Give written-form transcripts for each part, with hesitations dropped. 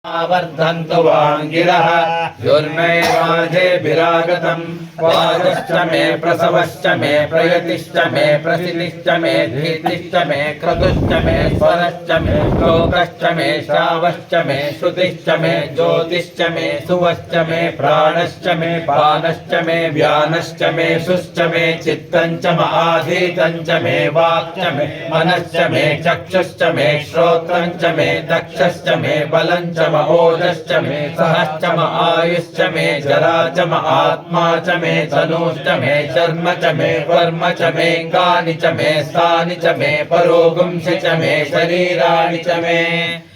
वर्धन्तु वाङ्गिरः युर्मेवाजेभिरागतम् वाजश्च मे प्रसवश्च मे प्रयतिश्च मे प्रसिद्धिश्च मे धीतिश्च मे क्रतुश्च मे स्वरश्च मे श्लोकश्च मे श्रावश्च मे श्रुतिश्च मे ज्योतिश्च मे सुवश्च मे प्राणश्च मे पानश्च मे व्यानश्च मे सुश्च मे चित्तञ्च महाधीतञ्च मे वाक्च मे मनश्च मे चक्षुश्च मे श्रोत्रञ्च मे दक्षश्च मे बलञ्च महोदश्च मे सहश्च आयुश्च मे जरा च आत्मा च मे तनुश्च मे शर्म च मे वर्म च मेऽङ्गानि च मे स्थानि च मे परोगुंसि च मे शरीराणि च मे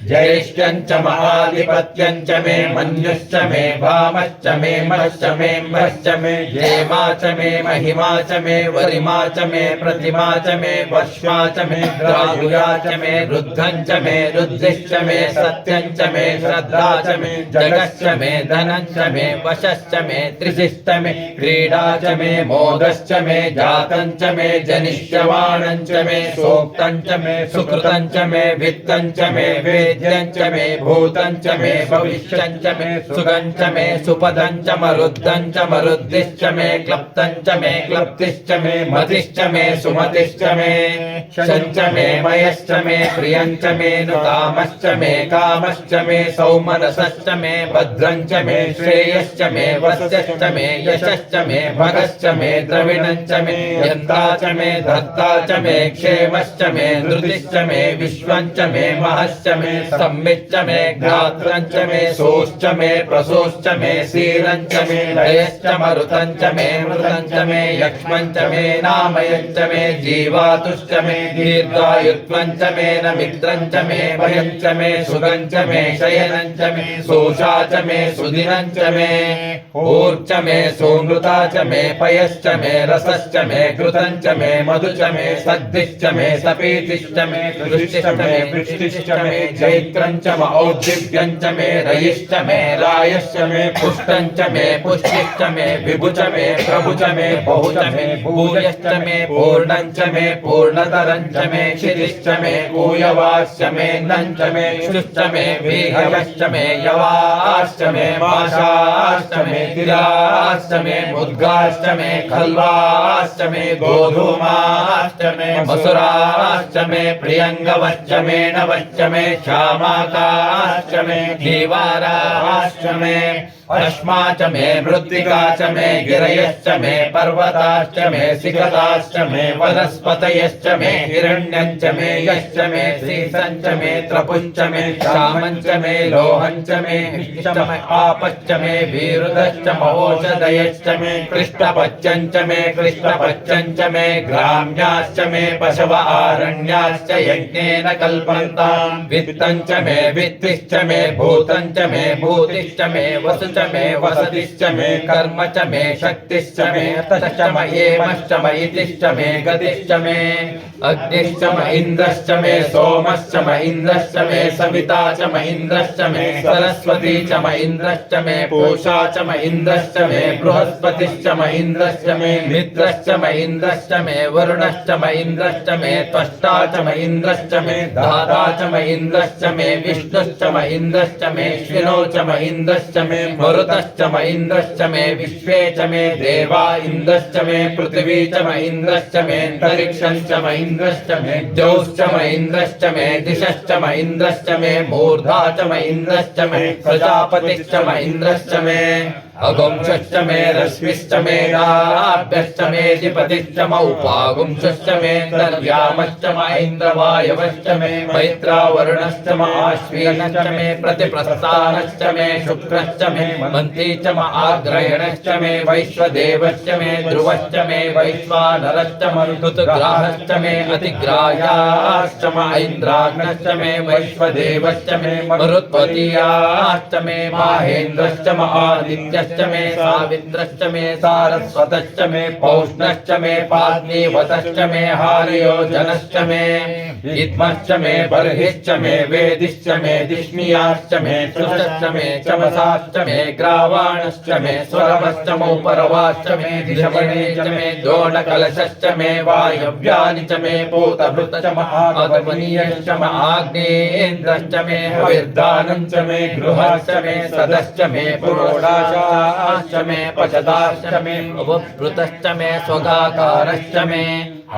ज्येष्ठञ्च महाधिपत्यञ्च मे मन्युश्च मे भामश्च मे मश्च मे म्रश्च मे जेमा च मे महिमा च मे वरिमा च मे प्रतिमा च मे वश्मा च मे द्राहुया च मे रुद्धञ्च मे रुद्धिश्च मे सत्यञ्च मे श्रद्धा च मे जगश्च मे धनञ्च मे वशश्च मे त्रिशिश्च मे क्रीडा च मे मोदश्च मे जातञ्च मे जनिष्यमाणञ्च मे सोक्तञ्च मे सुकृतञ्च मे वित्तञ्च मे वेद्यञ्च मे भूतञ्च मे भविष्यञ्च मे सुगञ्च मे सुपदञ्च मरुद्धञ्च मरुद्धिश्च मे क्लप्तञ्च मे क्लप्तिश्च मे मतिश्च मे सुमतिश्च मे शञ्च मे मयश्च मे प्रियञ्च मे नुकामश्च मे कामश्च मे सौमनसश्च मे भद्रञ्च मे श्रेयश्च मे वस्यश्च मे यशश्च मे भगश्च मे द्रविणञ्च मे यन्ता च मे धर्ता च मे क्षेमश्च मे धृतिश्च मे विश्वञ्च मे महश्च मे संविच्च मे घ्रात्रञ्च मे सोश्च मे प्रसोश्च मे सीरञ्च मे लयश्च मरुतञ्च मे मृतञ्च मे यक्ष्मञ्च मे नामयञ्च मे जीवातुश्च मे दीर्घायुत्वञ्च मे नमित्रञ्च मे भयञ्च मे सुगञ्च मे शयनञ्च मे सोषा च मे सुदिनञ्च मे ऊर्च मे सोमृता च मे पयश्च मे रसश्च मे कृतञ्च मे मधु च मे सद्भिश्च मे सपीतिश्च मे वृष्टिश्च मे वृष्टिश्च मे चैत्रञ्च म औद्दिव्यञ्च मे रयिश्च मे रायश्च मे पुष्टञ्च मे पुष्टिश्च मे विभु च मे प्रभु च मे बहु च मे भूयश्च मे पूर्णञ्च मे पूर्णतरञ्च मे क्षितिश्च मे कूयवाश्च मे नञ्च मे शुश्च मे वीहयश्च मे यवाश्च मे माशाश्च मे तिराश्च मे मुद्गाश्च मे खल्वाश्च मे गोधूमाश्च मे मसुराश्च मे प्रियङ्गवश्च मे नवश्च मे श्यामाकाश्च मे दीवाराश्च मे अश्मा च मे मृत्तिका च मे गिरयश्च मे पर्वताश्च मे सिकताश्च मे वनस्पतयश्च मे हिरण्यञ्च मे यश्च मे सीसञ्च मे त्रपुञ्च मे श्यामञ्च मे लोहञ्च मे हिश्च मे आपश्च मे वीरुधश्च महोषधयश्च मे कृष्णपच्यञ्च मे कृष्णपच्यञ्च मे ग्राम्याश्च मे पशव आरण्याश्च यज्ञेन कल्पन्ताम् वित्तञ्च मे वित्तिश्च मे भूतञ्च मे भूतिश्च मे वसु च मे वसतिश्च मे कर्म च मे शक्तिश्च मे तश्च म एमश्च म इतिश्च मे गतिश्च मे अग्निश्च म इन्द्रश्च मे सोमश्च म इन्द्रश्च मे सविता च म इन्द्रश्च मे सरस्वती च म इन्द्रश्च मे पूषा च म इन्द्रश्च मे बृहस्पतिश्च म इन्द्रश्च मे मित्रश्च म इन्द्रश्च मे वरुणश्च म इन्द्रश्च मे त्वष्टा च म इन्द्रश्च मे दाता च म इन्द्रश्च मे विष्णुश्च म इन्द्रश्च मे श्विनो च म इन्द्रश्च मे मरुतश्च म इन्द्रश्च मे विश्वे च मे देवा इन्द्रश्च मे पृथिवी च म इन्द्रश्च मे अन्तरिक्षञ्च म इन्द्रश्च मे द्यौश्च म इन्द्रश्च मे दिशश्च म इन्द्रश्च मे मूर्धा च म इन्द्रश्च मे प्रजापतिश्च म इन्द्रश्च मे अगुंश्च मे रश्मिश्च मे नाभ्यश्च मे अधिपतिश्च म उपागुंश्च मे तर्यामश्च म इन्द्रवायवश्च मे मैत्रावरुणश्च म आश्विनश्च मे प्रतिप्रस्थानश्च मे शुक्रश्च मे मन्त्री च म आग्रयणश्च मे वैश्वदेवश्च मे ध्रुवश्च मे वैश्वानरश्च मरुतग्राहश्च मे अतिग्राह्याश्च म ऐन्द्राग्नश्च मे वैश्वदेवश्च मे मरुत्वतीयाश्च मे माहेन्द्रश्च म आदित्यश्च सुमनश्च मे सावित्रश्च मे सारस्वतश्च मे पौष्णश्च मे पाग्नीवतश्च मे हार्योजनश्च मे इद्मश्च मे बर्हिश्च मे वेदिश्च मे दिष्णियाश्च मे श्रुतश्च मे चमसाश्च मे ग्रावाणश्च मे स्वरवश्च मौपरवाश्च मे दिशवणे च मे द्रोणकलशश्च मे वायव्यानि च मे पूतभृतश्च महागमनीयश्च आग्नेन्द्रश्च मे हविर्दानं च मे गृहश्च मे सदश्च मे पुरोडाशाश्च मे पचदाश्च मे अवभृतश्च मे स्वगाकारश्च मे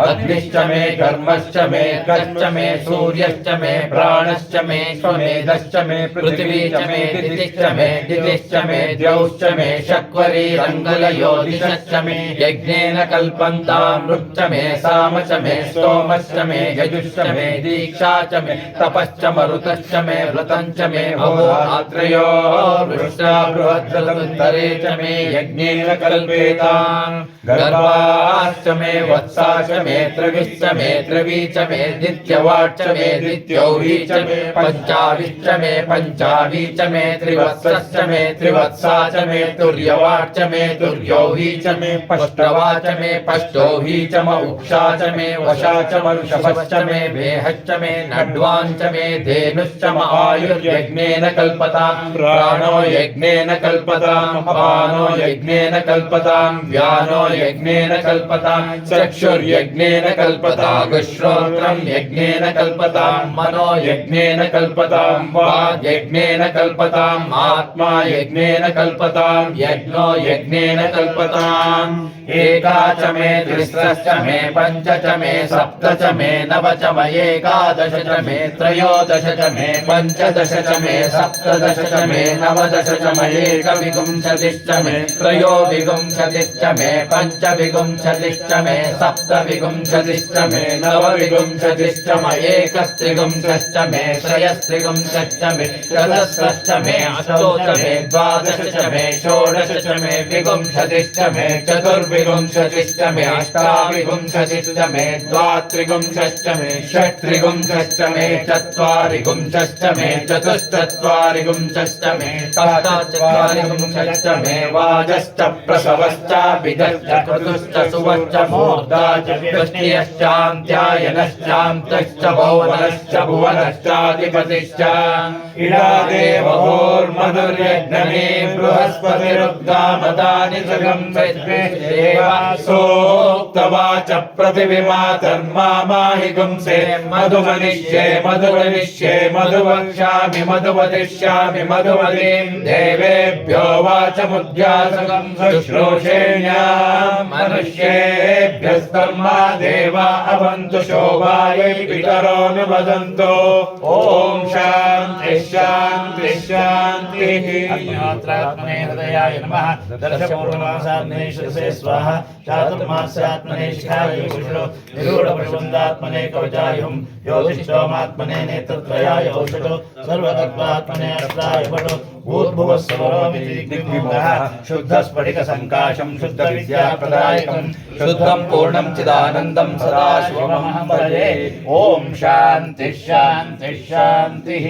अग्निश्च मे कर्मश्च मे कश्च मे सूर्यश्च मे प्राणश्च मे स्वमेधश्च मे पृथिवी च मे दितिश्च मे दितिश्च मे द्यौश्च मे शक्वरी रङ्गलयोदिशश्च मे यज्ञेन कल्पन्तामृच्च मे साम च मे स्तोमश्च मे यजुश्च मे दीक्षा च मे तपश्च मरुतश्च मे व्रतं च मे अहोरात्रयो वृष्टा बृहद्रतुत्तरे च मे यज्ञेन कल्पेताम् गर्भाश्च मे वत्सा च मे त्रिविश्च मे त्रिवी च मे द्वितीयवाच्च मे द्वितीयौही च मे पञ्चाविश्च मे पञ्चावी च मे त्रिवत्सश्च मे त्रिवत्सा च मे तुर्यवाच्च मे तुर्यौही च मे पष्टवा च मे पष्टौही च म उक्षा च मे वशा च मरुषभश्च मे वेहश्च मे नड्वान् च मे धेनुश्च म आयुर्यज्ञेन कल्पताम् प्राणो यज्ञेन कल्पताम् अपानो यज्ञेन कल्पताम् व्यानो यज्ञेन कल्पताम् चक्षुर्यज्ञेन कल्पताम् श्रोत्रम् यज्ञेन कल्पताम् मनो यज्ञेन कल्पताम् वाग् यज्ञेन कल्पताम् आत्मा यज्ञेन कल्पताम् यज्ञो यज्ञेन कल्पताम् एका च मे तिस्रश्च मे पञ्च च मे सप्त च मे नव च मे एकादश च मे त्रयोदश च मे पञ्चदश च मे सप्तदश च मे नवदश च मे एकविंशतिश्च मे त्रयोविंशतिश्च मे पञ्चविंशतिश्च मे सप्तविंशतिश्च मे नवविंशतिश्च मे एकस्त्रिंशश्च मे त्रयस्त्रिंशश्च मे चतुस्रश्च मे अष्टोच मे द्वादश च मे षोडश च मे विंशतिश्च मे चतुर्विंशतिश्च मे अष्टाविंशतिश्च मे द्वात्रिंशश्च मे षट्त्रिंशश्च मे चत्वारिंशश्च मे चतुश्चत्वारिंशश्च मे पञ्चचत्वारिंशश्च मे वाजश्च प्रसवश्च विदश्च क्रतुश्च सुवश्च मूर्धा च वृष्टियश्चान्त्यायनश्चान्तश्च भुवनश्च भुवनश्चाधिपतिश्च इडादेवहोर्मधुर्यज्ञमे बृहस्पतिरुद्गामदानि सुगं सोक्तवाच पृथिवीमातर्माहि गुंसे मधुमनिष्ये मधुवनिष्ये मधुवक्ष्यामि मधुवदिष्यामि मधुमतीं देवेभ्यो वाचमुद्यासकं शुश्रूषेण्याम् मनुष्येभ्यस्तर्मा देवा अवन्तु शोभायै पितरो नु वदन्तु ॐ शान्ति शान्ति शान्तिः अग्निहोत्रात्मने हृदयाय नमः दर्शपूर्णमासात्मने शिरसे स्वाहा चातुर्मास्यात्मने शिखाय कुशलो निरूढप्रबन्धात्मने कवचाय हुं योधिष्ठोमात्मने नेत्रत्रयाय औषधो सर्वतत्त्वात्मने अष्टाय पटो भूर्भुवस्सुवरोमिति दिग्विमोहः शुद्धस्फटिकसङ्काशं शुद्धविद्याप्रदायकं शुद्धं पूर्णं चिदानन्दं सदा शिवमहं भजे ॐ शान्तिः शान्तिः शान्तिः।